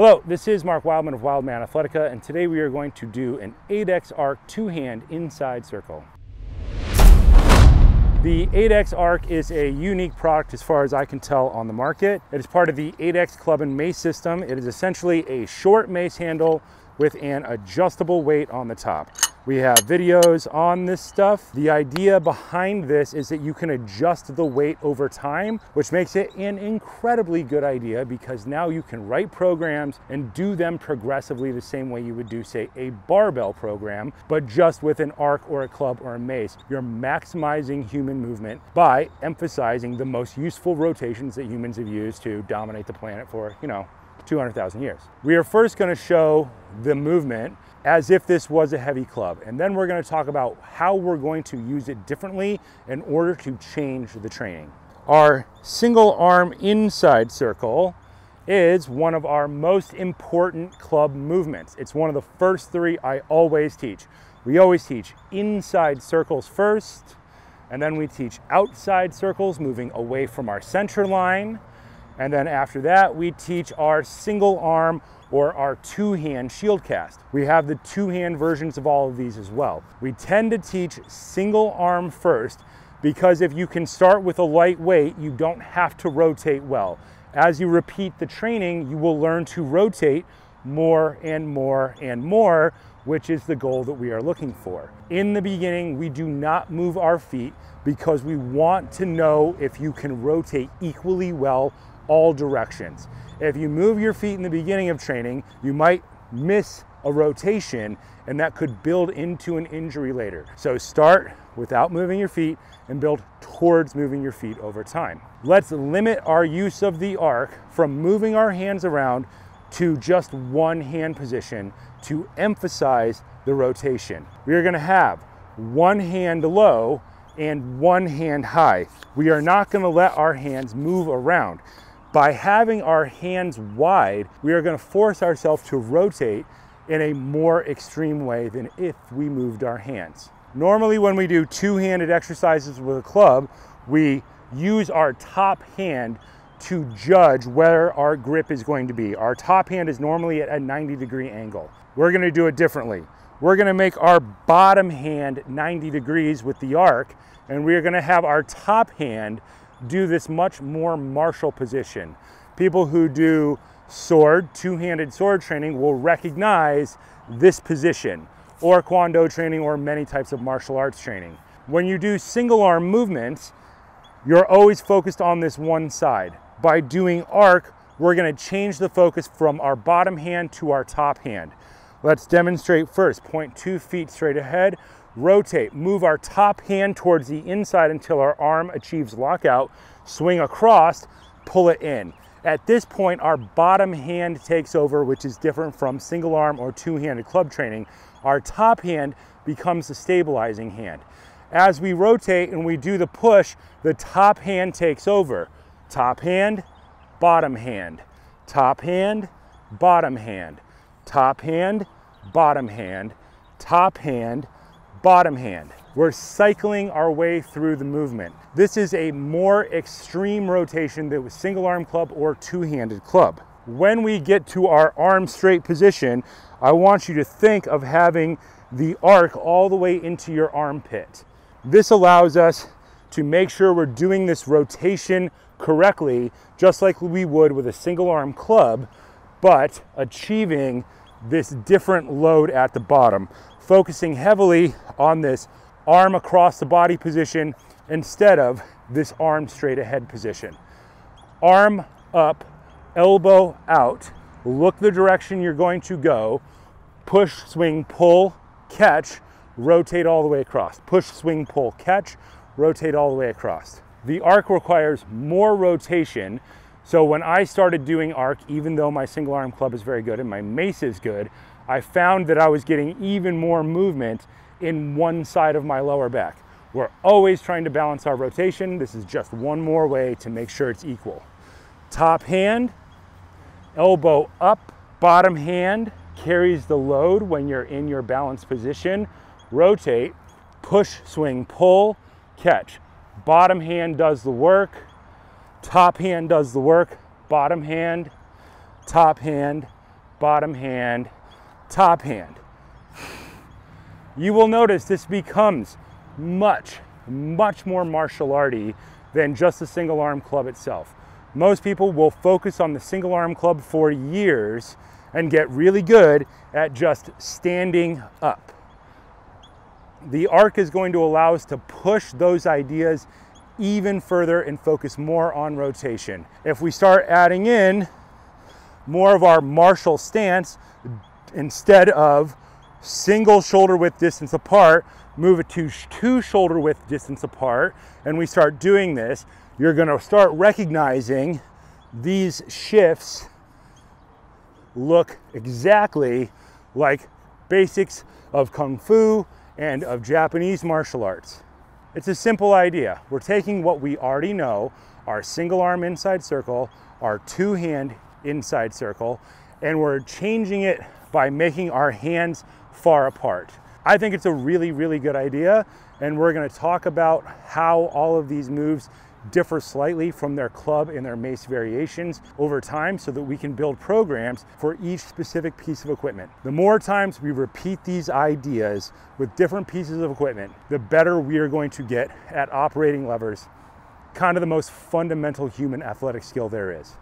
Hello, this is Mark Wildman of Wildman Athletica, and today we are going to do an 8X arc two-hand inside circle. The 8X arc is a unique product as far as I can tell on the market. It is part of the 8X club and mace system. It is essentially a short mace handle with an adjustable weight on the top. We have videos on this stuff. The idea behind this is that you can adjust the weight over time, which makes it an incredibly good idea because now you can write programs and do them progressively the same way you would do, say, a barbell program, but just with an arc or a club or a mace. You're maximizing human movement by emphasizing the most useful rotations that humans have used to dominate the planet for, 200,000 years. We are first going to show the movement as if this was a heavy club, and then we're going to talk about how we're going to use it differently in order to change the training. Our single arm inside circle is one of our most important club movements. It's one of the first three I always teach. We always teach inside circles first, and then we teach outside circles moving away from our center line. And then after that, we teach our single arm or our two-hand shield cast. We have the two-hand versions of all of these as well. We tend to teach single arm first because if you can start with a light weight, you don't have to rotate well. As you repeat the training, you will learn to rotate more and more and more, which is the goal that we are looking for. In the beginning, we do not move our feet because we want to know if you can rotate equally well all directions. If you move your feet in the beginning of training, you might miss a rotation and that could build into an injury later. So start without moving your feet and build towards moving your feet over time. Let's limit our use of the arc from moving our hands around to just one hand position to emphasize the rotation. We are going to have one hand low and one hand high. We are not going to let our hands move around. By having our hands wide, we are going to force ourselves to rotate in a more extreme way than if we moved our hands. Normally when we do two-handed exercises with a club, we use our top hand to judge where our grip is going to be. Our top hand is normally at a 90-degree angle. We're going to do it differently. We're going to make our bottom hand 90 degrees with the arc, and we're going to have our top hand do this much more martial position. People who do two-handed sword training will recognize this position, or Kwando training, or many types of martial arts training. When you do single arm movements, you're always focused on this one side. By doing arc, we're going to change the focus from our bottom hand to our top hand. Let's demonstrate first. Point 2 feet straight ahead. Rotate, move our top hand towards the inside until our arm achieves lockout, swing across, pull it in. At this point, our bottom hand takes over, which is different from single arm or two-handed club training. Our top hand becomes the stabilizing hand. As we rotate and we do the push, the top hand takes over. Top hand, bottom hand, top hand, bottom hand, top hand, bottom hand, top hand, bottom hand. We're cycling our way through the movement. This is a more extreme rotation than with single arm club or two-handed club. When we get to our arm straight position, I want you to think of having the arc all the way into your armpit. This allows us to make sure we're doing this rotation correctly, just like we would with a single arm club, but achieving this different load at the bottom, focusing heavily on this arm across the body position instead of this arm straight ahead position. Arm up, elbow out, look the direction you're going to go, push, swing, pull, catch, rotate all the way across. Push, swing, pull, catch, rotate all the way across. The arc requires more rotation, so when I started doing arc, even though my single arm club is very good and my mace is good, I found that I was getting even more movement in one side of my lower back. We're always trying to balance our rotation. This is just one more way to make sure it's equal. Top hand, elbow up, bottom hand carries the load when you're in your balanced position. Rotate, push, swing, pull, catch. Bottom hand does the work, top hand does the work, bottom hand, top hand, bottom hand, top hand. You will notice this becomes much more martial arty than just the single arm club itself. Most people will focus on the single arm club for years and get really good at just standing up. The arc is going to allow us to push those ideas even further and focus more on rotation. If we start adding in more of our martial stance, instead of single shoulder width distance apart, move it to 2 shoulder width distance apart, and we start doing this, you're gonna start recognizing these shifts look exactly like basics of Kung Fu and of Japanese martial arts. It's a simple idea. We're taking what we already know, our single arm inside circle, our 2-hand inside circle, and we're changing it by making our hands far apart. I think it's a really good idea, and we're going to talk about how all of these moves differ slightly from their club and their mace variations over time so that we can build programs for each specific piece of equipment. The more times we repeat these ideas with different pieces of equipment, the better we are going to get at operating levers, kind of the most fundamental human athletic skill there is.